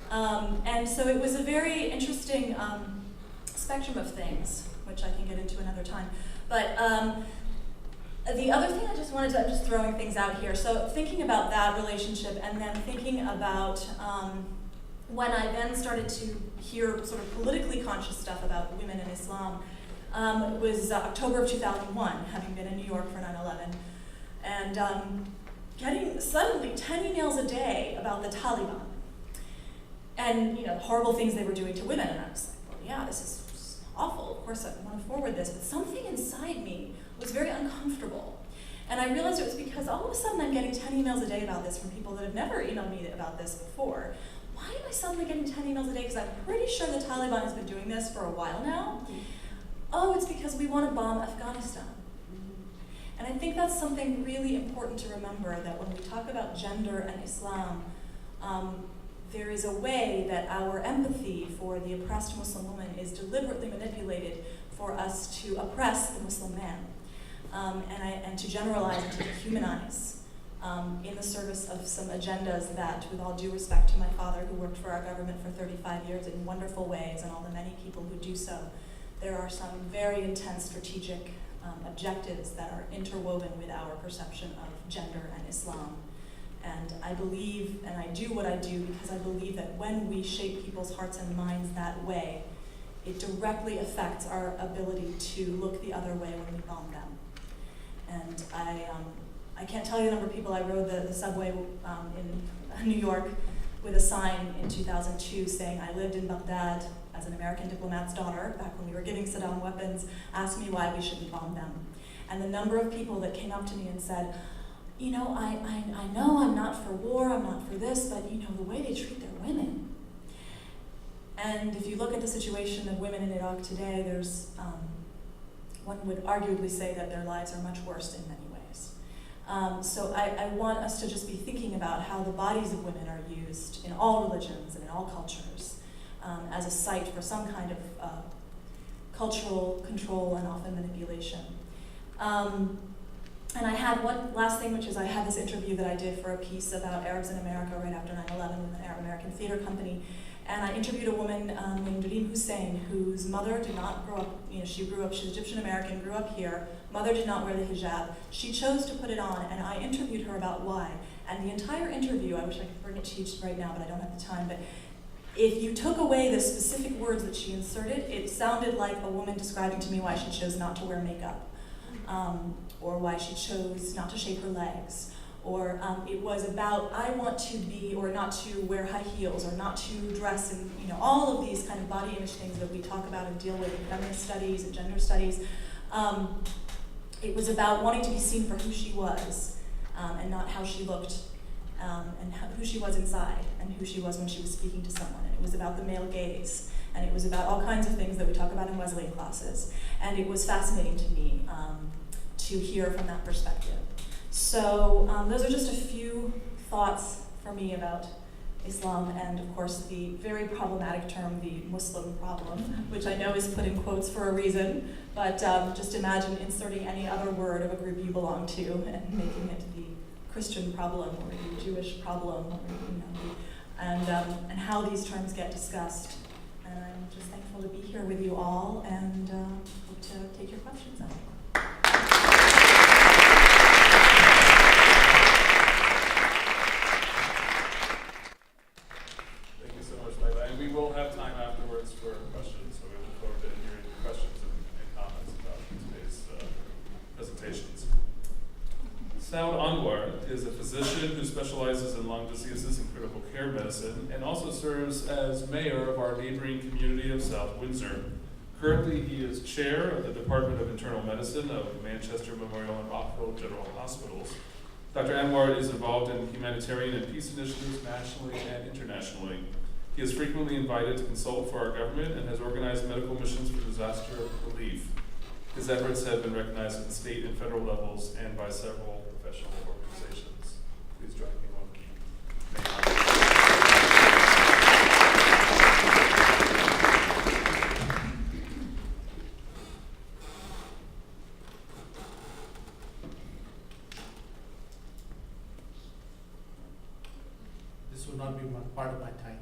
[SPEAKER 3] And so it was a very interesting spectrum of things, which I can get into another time. But the other thing I'm just throwing things out here. So thinking about that relationship and then thinking about when I then started to hear sort of politically conscious stuff about women in Islam, it was October of 2001, having been in New York for 9/11, and getting suddenly 10 emails a day about the Taliban and horrible things they were doing to women. And I was like, well, yeah, this is awful. Of course, I want to forward this, but something inside me was very uncomfortable. And I realized it was because all of a sudden I'm getting 10 emails a day about this from people that have never emailed me about this before. Why am I suddenly getting 10 emails a day? Because I'm pretty sure the Taliban has been doing this for a while now. Oh, it's because we want to bomb Afghanistan. And I think that's something really important to remember, that when we talk about gender and Islam, there is a way that our empathy for the oppressed Muslim woman is deliberately manipulated for us to oppress the Muslim man, and to generalize and to dehumanize in the service of some agendas that, with all due respect to my father, who worked for our government for 35 years in wonderful ways, and all the many people who do so, there are some very intense strategic objectives that are interwoven with our perception of gender and Islam. And I believe, and I do what I do because I believe that when we shape people's hearts and minds that way, it directly affects our ability to look the other way when we bomb them. And I can't tell you the number of people I rode the subway in New York with a sign in 2002 saying, I lived in Baghdad as an American diplomat's daughter, back when we were giving Saddam weapons, ask me why we shouldn't bomb them. And the number of people that came up to me and said, I know I'm not for war, I'm not for this, but the way they treat their women. And if you look at the situation of women in Iraq today, there's, one would arguably say that their lives are much worse in many ways. So I want us to just be thinking about how the bodies of women are used in all religions and in all cultures as a site for some kind of cultural control and often manipulation. And I had one last thing, which is I had this interview that I did for a piece about Arabs in America right after 9/11 with an Arab American theater company. And I interviewed a woman named Reem Hussein, whose mother did not grow up, she's Egyptian American, grew up here. Mother did not wear the hijab. She chose to put it on, and I interviewed her about why. And the entire interview, I wish I could bring it to you right now, but I don't have the time, but if you took away the specific words that she inserted, it sounded like a woman describing to me why she chose not to wear makeup, or why she chose not to shave her legs, or it was about I want to be, or not to wear high heels, or not to dress in, all of these kind of body image things that we talk about and deal with in feminist studies and gender studies. It was about wanting to be seen for who she was, and not how she looked, and who she was inside, and who she was when she was speaking to someone. And it was about the male gaze, and it was about all kinds of things that we talk about in Wesleyan classes. And it was fascinating to me to hear from that perspective. So those are just a few thoughts for me about Islam, and of course the very problematic term, the Muslim problem, which I know is put in quotes for a reason, but just imagine inserting any other word of a group you belong to and making it the Christian problem or the Jewish problem, or, and how these terms get discussed. And I'm just thankful to be here with you all, and hope to take your questions now.
[SPEAKER 1] Thank you so much, Leila. And we will have time afterwards for questions, so we look forward to hearing your questions and comments about today's presentations. Saud Anwar is a physician who specializes in lung diseases and critical care medicine, and also serves as mayor of our neighboring community of South Windsor. Currently, he is chair of the Department of Internal Medicine of Manchester Memorial and Rockville General Hospitals. Dr. Anwar is involved in humanitarian and peace initiatives nationally and internationally. He is frequently invited to consult for our government and has organized medical missions for disaster relief. His efforts have been recognized at the state and federal levels and by several professional organizations. Please join me in welcoming.
[SPEAKER 5] This will not be part of my time.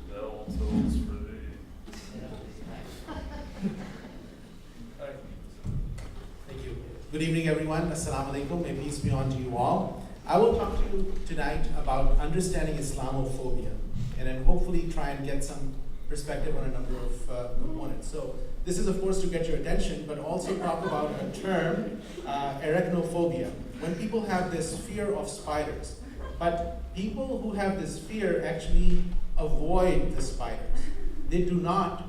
[SPEAKER 1] Bell tolls for thee.
[SPEAKER 5] Thank you. Good evening, everyone. Assalamu alaikum. May peace be on to you all. I will talk to you tonight about understanding Islamophobia, and then hopefully try and get some perspective on a number of components. So this is, of course, to get your attention, but also talk about a term, arachnophobia. When people have this fear of spiders, but people who have this fear actually avoid the spiders. They do not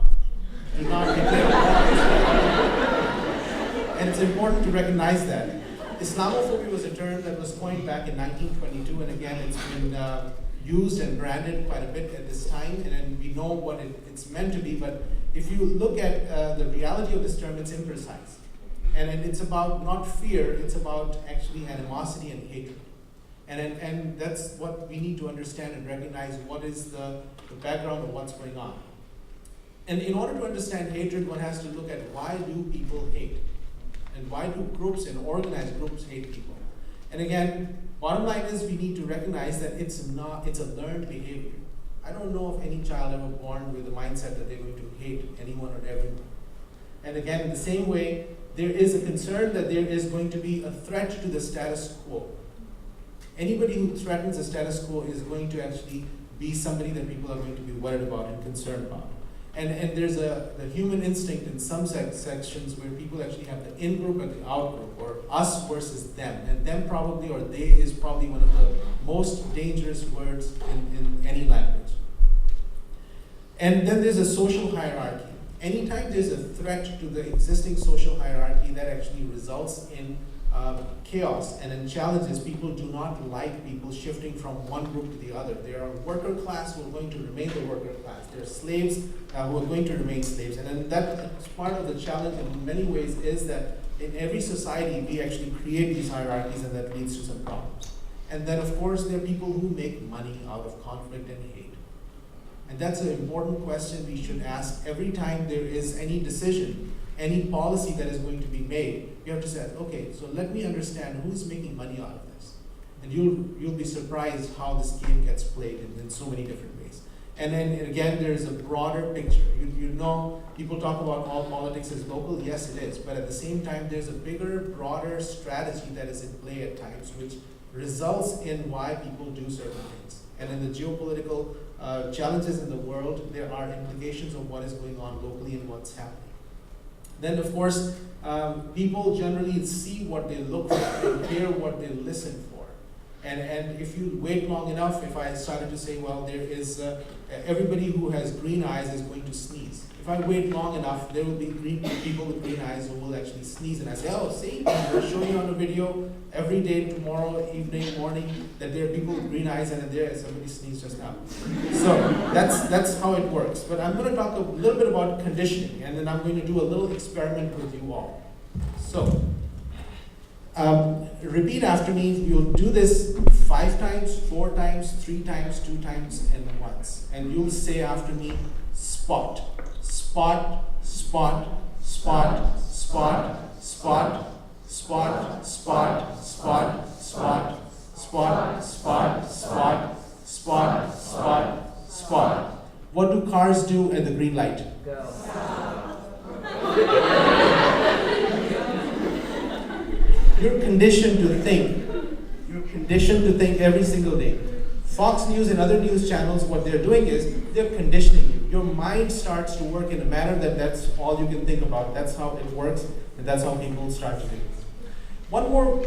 [SPEAKER 5] and it's important to recognize that. Islamophobia was a term that was coined back in 1922, and again, it's been used and branded quite a bit at this time, and then we know what it's meant to be, but if you look at the reality of this term, it's imprecise. And it's about not fear, it's about actually animosity and hatred. And that's what we need to understand and recognize what is the background of what's going on. And in order to understand hatred, one has to look at why do people hate? And why do groups and organized groups hate people? And again, bottom line is we need to recognize that it's a learned behavior. I don't know of any child ever born with the mindset that they're going to hate anyone or everyone. And again, in the same way, there is a concern that there is going to be a threat to the status quo. Anybody who threatens the status quo is going to actually be somebody that people are going to be worried about and concerned about. And there's the human instinct in some sections where people actually have the in-group and the out-group, or us versus them. And them probably, or they, is probably one of the most dangerous words in any language. And then there's a social hierarchy. Anytime there's a threat to the existing social hierarchy, that actually results in chaos and in challenges. People do not like people shifting from one group to the other. There are worker class who are going to remain the worker class. There are slaves who are going to remain slaves. And then that's part of the challenge in many ways, is that in every society we actually create these hierarchies, and that leads to some problems. And then of course there are people who make money out of conflict and hate. And that's an important question we should ask every time there is any decision, any policy that is going to be made. You have to say, okay, so let me understand who's making money out of this. And you'll be surprised how this game gets played in so many different ways. And then again, there's a broader picture. You know, people talk about all politics as local. Yes, it is. But at the same time, there's a bigger, broader strategy that is in play at times, which results in why people do certain things. And in the geopolitical challenges in the world, there are implications of what is going on locally and what's happening. Then, of course, people generally see what they look for and hear what they listen for. And if you wait long enough, if I started to say, well, there is everybody who has green eyes is going to sneeze. If I wait long enough, there will be people with green eyes who will actually sneeze. And I say, oh, see, we'll show you on a video every day, tomorrow, evening, morning, that there are people with green eyes, and there somebody sneezed just now. So that's how it works. But I'm going to talk a little bit about conditioning, and then I'm going to do a little experiment with you all. So, repeat after me. You'll do this 5 times, 4 times, 3 times, 2 times, and once. And you'll say after me, spot. Spot, spot, spot, spot, spot, spot, spot, spot, spot, spot, spot, spot, spot, spot, spot. What do cars do at the green light?
[SPEAKER 6] Go.
[SPEAKER 5] You're conditioned to think. You're conditioned to think every single day. Fox News and other news channels, what they're doing is they're conditioning you. Your mind starts to work in a manner that's all you can think about. That's how it works, and that's how people start to do it. One more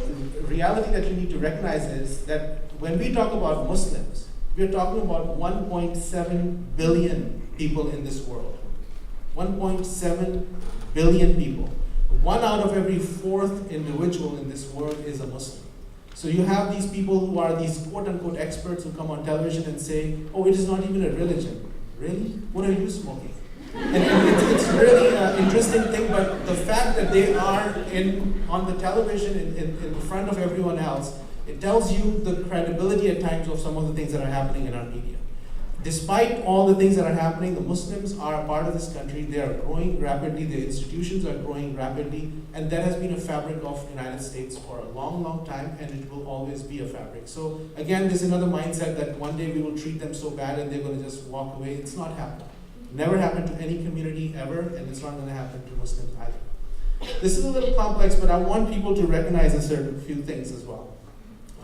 [SPEAKER 5] reality that you need to recognize is that when we talk about Muslims, we're talking about 1.7 billion people in this world. 1.7 billion people. 1 out of every 4th individual in this world is a Muslim. So you have these people who are these quote-unquote experts who come on television and say, oh, it is not even a religion. Really? What are you smoking? And it's really an interesting thing, but the fact that they are on the television in front of everyone else, it tells you the credibility at times of some of the things that are happening in our media. Despite all the things that are happening, the Muslims are a part of this country. They are growing rapidly. The institutions are growing rapidly. And that has been a fabric of the United States for a long, long time, and it will always be a fabric. So again, there's another mindset that one day we will treat them so bad and they're going to just walk away. It's not happening. Never happened to any community ever, and it's not going to happen to Muslims either. This is a little complex, but I want people to recognize a certain few things as well.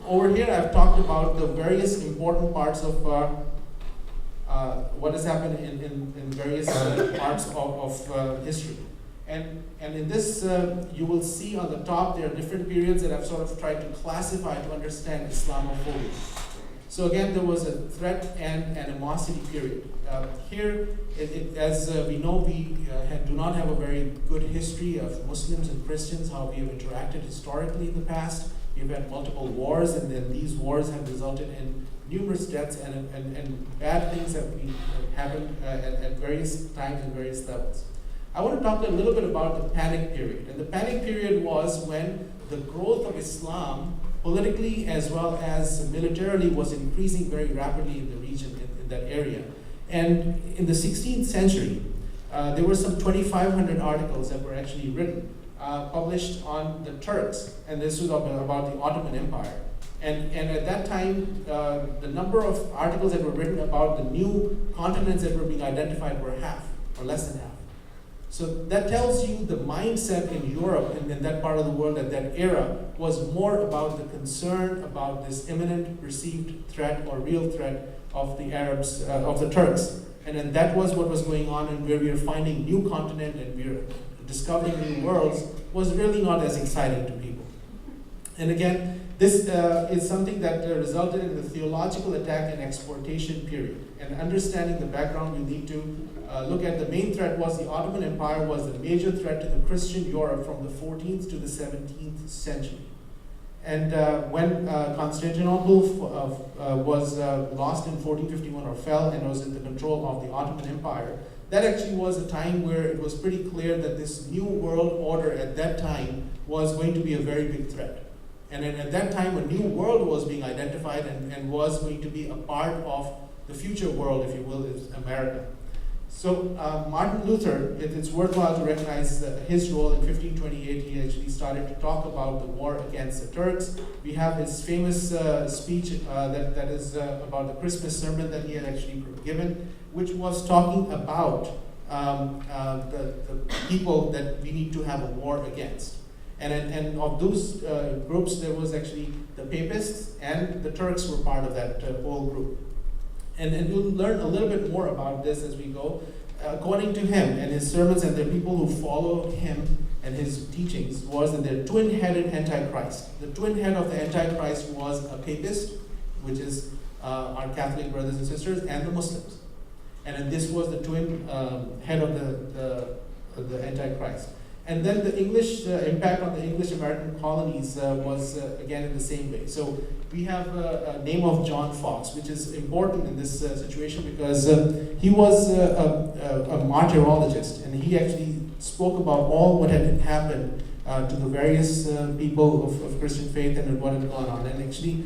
[SPEAKER 5] Over here, I've talked about the various important parts of what has happened in various parts of history. And in this, you will see on the top, there are different periods that I've sort of tried to classify to understand Islamophobia. So again, there was a threat and animosity period. Here, as we know, we do not have a very good history of Muslims and Christians, how we have interacted historically in the past. We've had multiple wars, and then these wars have resulted in numerous deaths and bad things that happened at various times and various levels. I want to talk a little bit about the panic period. And the panic period was when the growth of Islam, politically as well as militarily, was increasing very rapidly in the region, in that area. And in the 16th century, there were some 2,500 articles that were actually written, published on the Turks, and this was about the Ottoman Empire. And at that time, the number of articles that were written about the new continents that were being identified were half, or less than half. So that tells you the mindset in Europe and in that part of the world at that era was more about the concern about this imminent perceived threat or real threat of the Arabs, of the Turks. And then that was what was going on, and where we are finding new continent and we are discovering new worlds was really not as exciting to people. And again, this is something that resulted in the theological attack and exportation period. And understanding the background, you need to look at the main threat was the Ottoman Empire was the major threat to the Christian Europe from the 14th to the 17th century. And when Constantinople was lost in 1451 or fell and was in the control of the Ottoman Empire, that actually was a time where it was pretty clear that this new world order at that time was going to be a very big threat. And then at that time, a new world was being identified and was going to be a part of the future world, if you will, is America. So Martin Luther, it's worthwhile to recognize his role. In 1528, he actually started to talk about the war against the Turks. We have his famous speech that is about the Christmas sermon that he had actually given, which was talking about the people that we need to have a war against. And of those groups, there was actually the Papists and the Turks were part of that whole group. And we'll learn a little bit more about this as we go. According to him and his sermons and the people who followed him and his teachings was that they're twin-headed Antichrist. The twin head of the Antichrist was a Papist, which is our Catholic brothers and sisters, and the Muslims. And then this was the twin head of the Antichrist. And then the English impact on the English American colonies was again in the same way. So we have a name of John Fox, which is important in this situation because he was a martyrologist, and he actually spoke about all what had happened to the various people of Christian faith and what had gone on. And actually,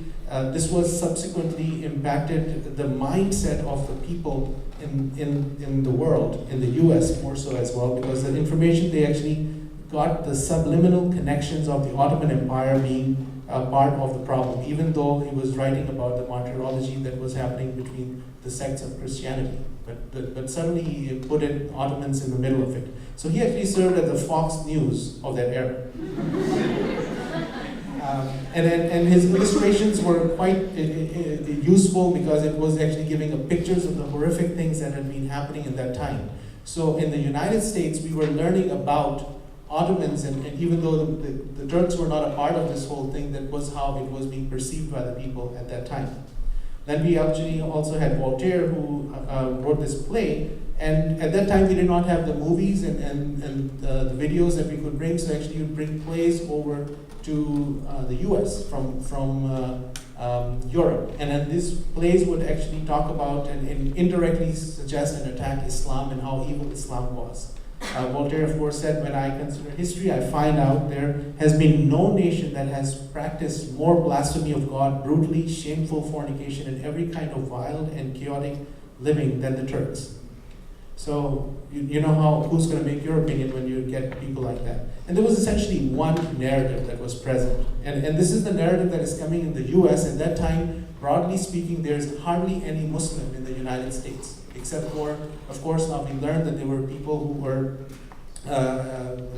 [SPEAKER 5] this was subsequently impacted the mindset of the people in the world, in the US more so as well, because the information they actually got the subliminal connections of the Ottoman Empire being part of the problem, even though he was writing about the martyrology that was happening between the sects of Christianity. But suddenly he put in Ottomans in the middle of it. So he actually served as the Fox News of that era. And his illustrations were quite useful because it was actually giving pictures of the horrific things that had been happening in that time. So in the United States, we were learning about Ottomans, and even though the Turks were not a part of this whole thing, that was how it was being perceived by the people at that time. Then we actually also had Voltaire, who wrote this play, and at that time we did not have the movies and the videos that we could bring, so actually you bring plays over to the US from Europe. And then these plays would actually talk about and indirectly suggest and attack Islam and how evil Islam was. Voltaire, of course, said, when I consider history, I find out there has been no nation that has practiced more blasphemy of God, brutally, shameful fornication, and every kind of wild and chaotic living than the Turks. So you know who's going to make your opinion when you get people like that. And there was essentially one narrative that was present. And this is the narrative that is coming in the US. At that time, broadly speaking, there's hardly any Muslim in the United States, except for, of course, now we learned that there were people who were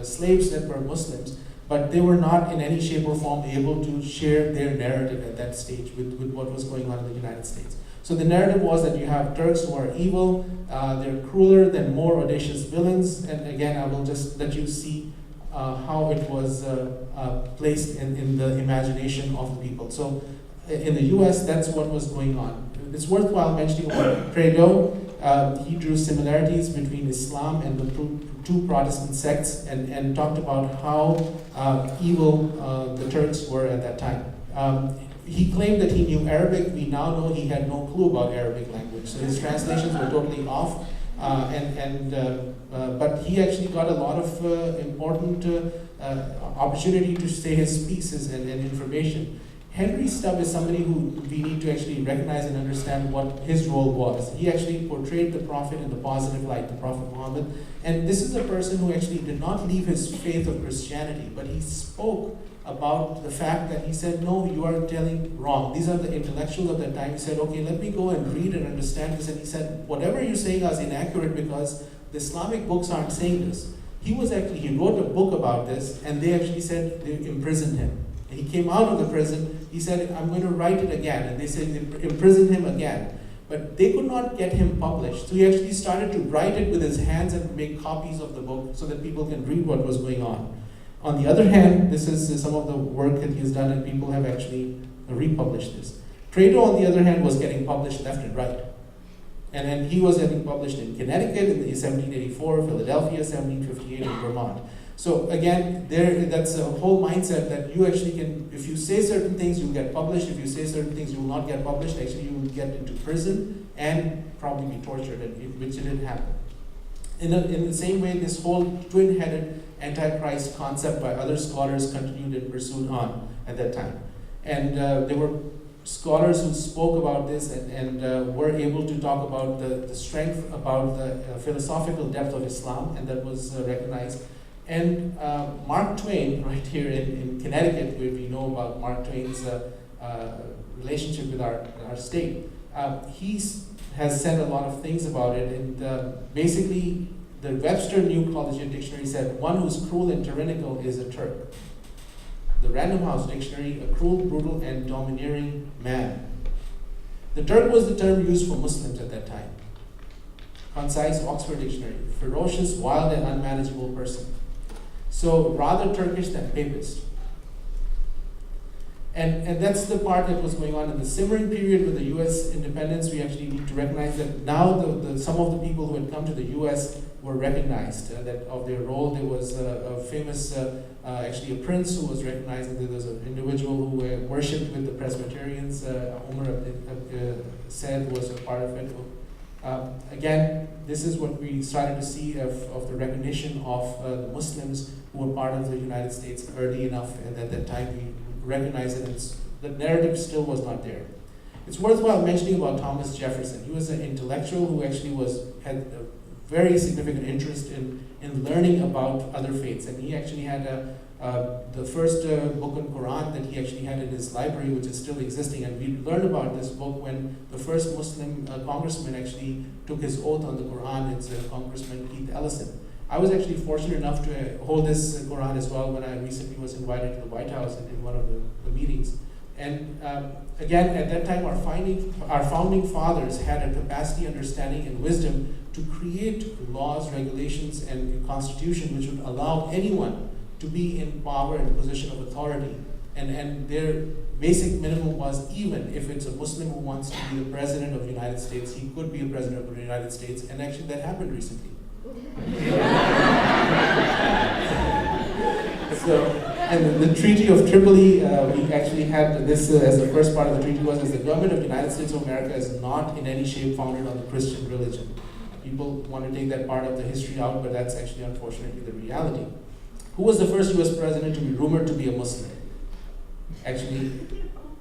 [SPEAKER 5] slaves that were Muslims, but they were not in any shape or form able to share their narrative at that stage with what was going on in the United States. So the narrative was that you have Turks who are evil, they're crueler than more audacious villains, and again, I will just let you see how it was placed in the imagination of the people. So in the US, that's what was going on. It's worthwhile mentioning about Credo. He drew similarities between Islam and the two Protestant sects and talked about how evil the Turks were at that time. He claimed that he knew Arabic. We now know he had no clue about Arabic language. So his translations were totally off. But he actually got a lot of important opportunity to say his pieces and information. Henry Stubb is somebody who we need to actually recognize and understand what his role was. He actually portrayed the Prophet in the positive light, the Prophet Muhammad. And this is a person who actually did not leave his faith of Christianity, but he spoke about the fact that he said, no, you are telling wrong. These are the intellectuals of that time. He said, okay, let me go and read and understand this. And he said, whatever you're saying is inaccurate because the Islamic books aren't saying this. He wrote a book about this, and they actually said they imprisoned him. And he came out of the prison, he said, I'm going to write it again. And they said they imprisoned him again. But they could not get him published. So he actually started to write it with his hands and make copies of the book so that people can read what was going on. On the other hand, this is some of the work that he has done, and people have actually republished this. Credo, on the other hand, was getting published left and right. And then he was getting published in Connecticut in 1784, Philadelphia, 1758, and Vermont. So again, that's a whole mindset that you actually can, if you say certain things, you'll get published. If you say certain things, you will not get published. Actually, you will get into prison and probably be tortured, which didn't happen. In the same way, this whole twin-headed Antichrist concept by other scholars continued and pursued on at that time. And there were scholars who spoke about this and were able to talk about the strength, about the philosophical depth of Islam, and that was recognized. And Mark Twain, right here in Connecticut, where we know about Mark Twain's relationship with our state, he has said a lot of things about it, and basically the Webster New Collegiate Dictionary said, one who's cruel and tyrannical is a Turk. The Random House Dictionary, a cruel, brutal, and domineering man. The Turk was the term used for Muslims at that time. Concise Oxford Dictionary, ferocious, wild, and unmanageable person. So rather Turkish than papist. And that's the part that was going on in the simmering period with the US independence. We actually need to recognize that now some of the people who had come to the US were recognized, that of their role. There was a famous, actually a prince who was recognized, and there was an individual who worshipped with the Presbyterians, Umar said was a part of it. Again, this is what we started to see of the recognition of the Muslims who were part of the United States early enough, and at that time we recognized that the narrative still was not there. It's worthwhile mentioning about Thomas Jefferson. He was an intellectual who actually had a very significant interest in learning about other faiths, and he actually had the first book on Quran that he actually had in his library, which is still existing, and we learned about this book when the first Muslim congressman actually took his oath on the Quran. It's Congressman Keith Ellison. I was actually fortunate enough to hold this Quran as well when I recently was invited to the White House in one of the meetings. And again, at that time, our founding fathers had a capacity, understanding, and wisdom to create laws, regulations, and a constitution which would allow anyone to be in power and position of authority. And their basic minimum was, even if it's a Muslim who wants to be the president of the United States, he could be a president of the United States, and actually that happened recently. So, and the Treaty of Tripoli, we actually had this as the first part of the treaty was, the government of the United States of America is not in any shape founded on the Christian religion. People want to take that part of the history out, but that's actually unfortunately the reality. Who was the first US president to be rumored to be a Muslim? Actually,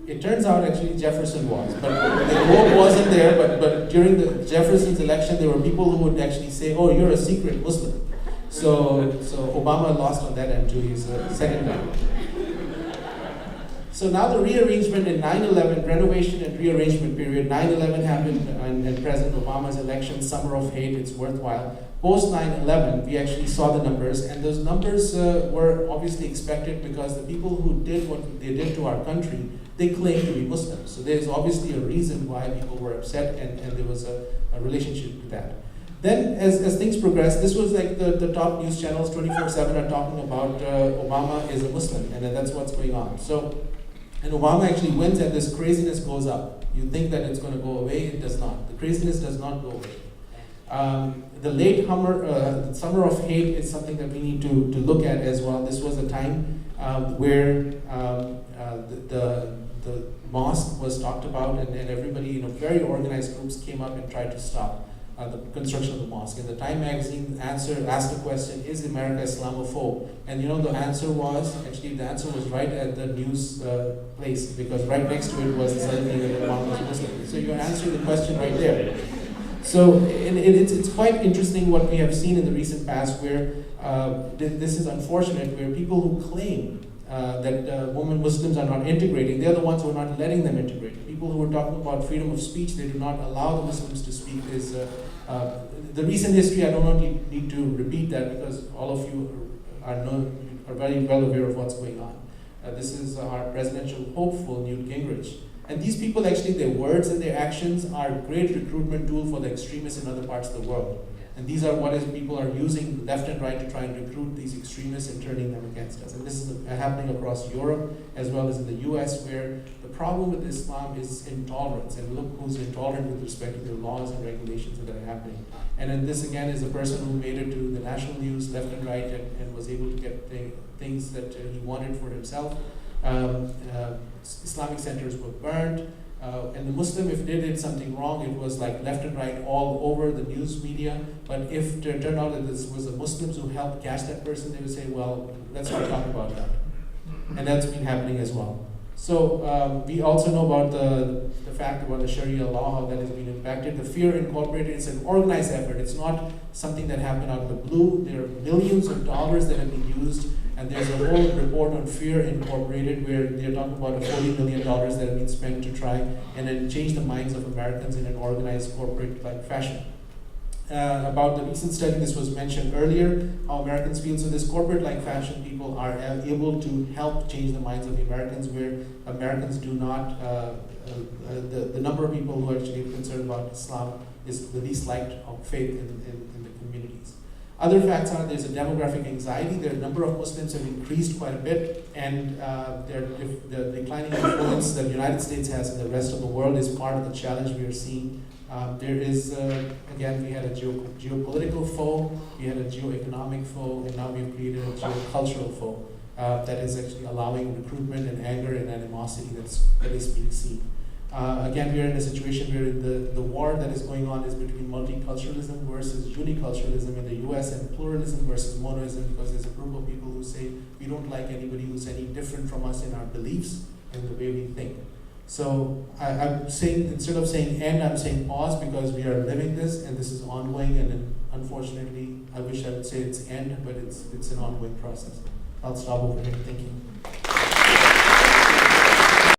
[SPEAKER 5] it turns out actually Jefferson was, but the vote wasn't there, but during the Jefferson's election, there were people who would actually say, oh, you're a secret Muslim. So Obama lost on that end too. He's the second guy. So now the rearrangement in 9/11, renovation and rearrangement period. 9/11 happened, and President Obama's election, Summer of Hate, it's worthwhile. Post 9/11, we actually saw the numbers, and those numbers were obviously expected because the people who did what they did to our country, they claimed to be Muslims. So there's obviously a reason why people were upset, and there was a relationship to that. Then, as things progressed, this was like the top news channels 24/7 are talking about Obama is a Muslim, and that's what's going on. So, and Obama actually wins, and this craziness goes up. You think that it's going to go away, it does not. The craziness does not go away. The late Summer of Hate is something that we need to look at as well. This was a time where the mosque was talked about, and everybody, very organized groups came up and tried to stop the construction of the mosque. And the Time magazine asked the question, is America Islamophobe? And the answer was right at the news place, because right next to it was the selfie that Obama was Muslim. So you're answering the question right there. So it's quite interesting what we have seen in the recent past, where this is unfortunate, where people who claim that women Muslims are not integrating, they're the ones who are not letting them integrate. People who are talking about freedom of speech, they do not allow the Muslims to speak. Is the recent history, I don't need to repeat that, because all of you are very well aware of what's going on. This is our presidential hopeful, Newt Gingrich. And these people, actually, their words and their actions are a great recruitment tool for the extremists in other parts of the world. And these are people are using left and right to try and recruit these extremists and turning them against us. And this is happening across Europe as well as in the US, where the problem with Islam is intolerance. And look who's intolerant with respect to the laws and regulations that are happening. And then this, again, is a person who made it to the national news left and right, and was able to get things that he wanted for himself. Islamic centers were burned. And the Muslim, if they did something wrong, it was like left and right all over the news media. But if it turned out that this was the Muslims who helped catch that person, they would say, well, let's not talk about that. And that's been happening as well. So we also know about the fact about the Sharia law, how that has been impacted. The Fear Incorporated is an organized effort. It's not something that happened out of the blue. There are millions of dollars that have been used, and there's a whole report on Fear Incorporated where they're talking about $40 million that have been spent to try and then change the minds of Americans in an organized corporate-like fashion. About the recent study, this was mentioned earlier, how Americans feel. So this corporate-like fashion, people are able to help change the minds of the Americans, where Americans do not, the number of people who are actually concerned about Islam is the least liked of faith in the communities. Other facts are there's a demographic anxiety. The number of Muslims have increased quite a bit, and the declining influence that the United States has in the rest of the world is part of the challenge we are seeing. There is, again, we had a geopolitical foe, we had a geoeconomic foe, and now we've created a geocultural foe that is actually allowing recruitment and anger and animosity that is being seen. Again, we are in a situation where the war that is going on is between multiculturalism versus uniculturalism in the US and pluralism versus monoism, because there's a group of people who say we don't like anybody who's any different from us in our beliefs and the way we think. So I'm saying, instead of saying end, I'm saying pause, because we are living this and this is ongoing, and then unfortunately, I wish I would say it's end, but it's an ongoing process. I'll stop over here. Thank you.